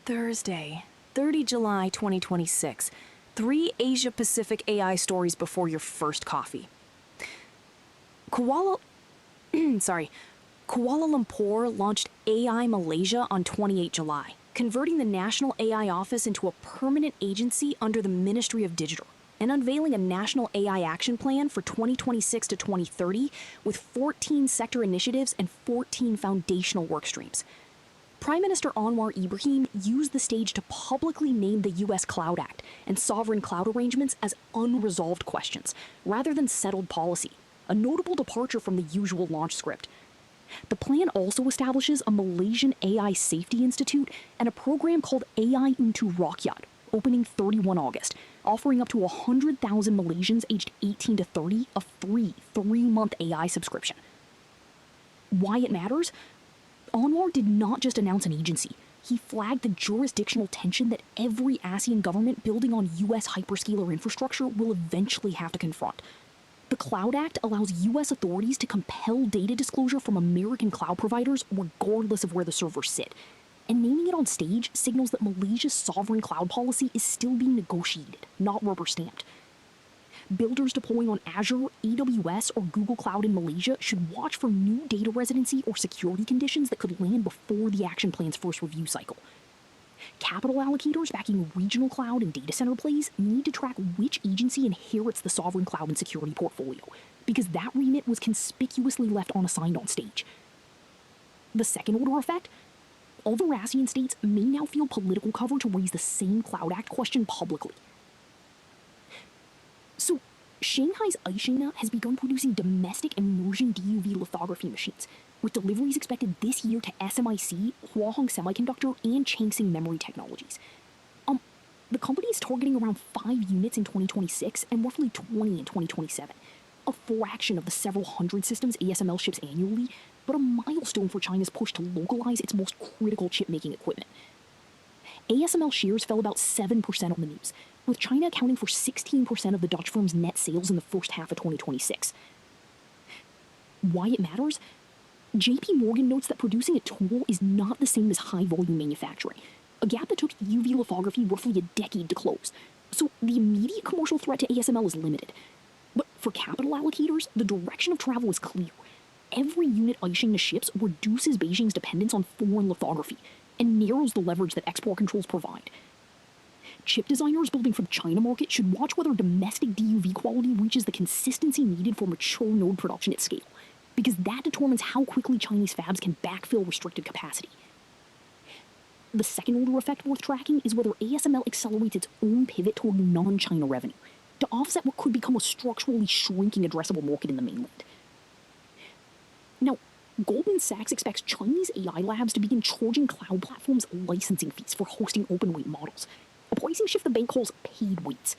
Thursday, 30 July 2026. 3 Asia-Pacific AI stories before your first coffee. Kuala Lumpur launched AIinAsia on 28 July, converting the National AI Office into a permanent agency under the Ministry of Digital, and unveiling a national AI action plan for 2026 to 2030 with 14 sector initiatives and 14 foundational work streams. Prime Minister Anwar Ibrahim used the stage to publicly name the U.S. Cloud Act and sovereign cloud arrangements as unresolved questions, rather than settled policy, a notable departure from the usual launch script. The plan also establishes a Malaysian AI Safety Institute and a program called AI into Rakyat, opening 31 August, offering up to 100,000 Malaysians aged 18 to 30 a free 3-month AI subscription. Why it matters? Anwar did not just announce an agency. He flagged the jurisdictional tension that every ASEAN government building on U.S. hyperscaler infrastructure will eventually have to confront. The Cloud Act allows U.S. authorities to compel data disclosure from American cloud providers regardless of where the servers sit. And naming it on stage signals that Malaysia's sovereign cloud policy is still being negotiated, not rubber-stamped. Builders deploying on Azure, AWS, or Google Cloud in Malaysia should watch for new data residency or security conditions that could land before the action plan's first review cycle. Capital allocators backing regional cloud and data center plays need to track which agency inherits the sovereign cloud and security portfolio, because that remit was conspicuously left unassigned on stage. The second order effect? Other ASEAN states may now feel political cover to raise the same Cloud Act question publicly. So, Shanghai's AIinAsia has begun producing domestic immersion DUV lithography machines, with deliveries expected this year to SMIC, Huahong Semiconductor, and Changsing Memory Technologies. The company is targeting around 5 units in 2026 and roughly 20 in 2027, a fraction of the several hundred systems ASML ships annually, but a milestone for China's push to localize its most critical chip-making equipment. ASML shares fell about 7% on the news, with China accounting for 16% of the Dutch firm's net sales in the first half of 2026. Why it matters? JP Morgan notes that producing a tool is not the same as high-volume manufacturing, a gap that took UV lithography roughly a decade to close, so the immediate commercial threat to ASML is limited. But for capital allocators, the direction of travel is clear. Every unit AIinAsia ships reduces Beijing's dependence on foreign lithography and narrows the leverage that export controls provide. Chip designers building for the China market should watch whether domestic DUV quality reaches the consistency needed for mature node production at scale, because that determines how quickly Chinese fabs can backfill restricted capacity. The second order effect worth tracking is whether ASML accelerates its own pivot toward non-China revenue to offset what could become a structurally shrinking addressable market in the mainland. Now, Goldman Sachs expects Chinese AI labs to begin charging cloud platforms licensing fees for hosting open-weight models, a pricing shift the bank calls paid weights.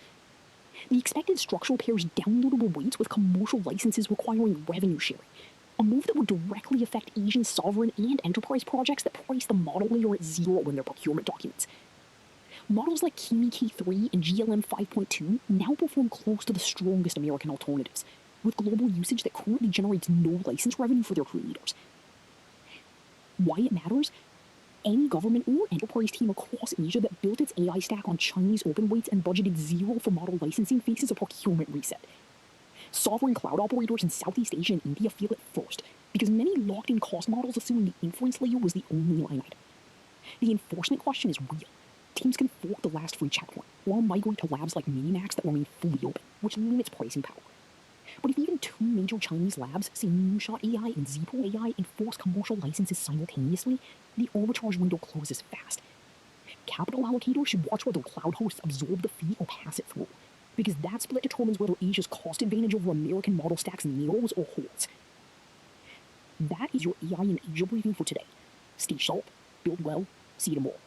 The expected structure pairs downloadable weights with commercial licenses requiring revenue sharing, a move that would directly affect Asian sovereign and enterprise projects that price the model layer at 0 in their procurement documents. Models like Kimi K3 and GLM 5.2 now perform close to the strongest American alternatives, with global usage that currently generates no license revenue for their creators. Why it matters? Any government or enterprise team across Asia that built its AI stack on Chinese open weights and budgeted 0 for model licensing faces a procurement reset. Sovereign cloud operators in Southeast Asia and India feel it first, because many locked-in cost models assumed the inference layer was the only line item. The enforcement question is real. Teams can fork the last free checkpoint, or migrate to labs like Minimax that remain fully open, which limits pricing power. But if even 2 major Chinese labs, say Moonshot AI and Zippo AI, enforce commercial licenses simultaneously, the arbitrage window closes fast. Capital allocators should watch whether cloud hosts absorb the fee or pass it through, because that split determines whether Asia's cost advantage over American model stacks narrows or holds. That is your AIinAsia briefing for today. Stay sharp, build well, see you tomorrow.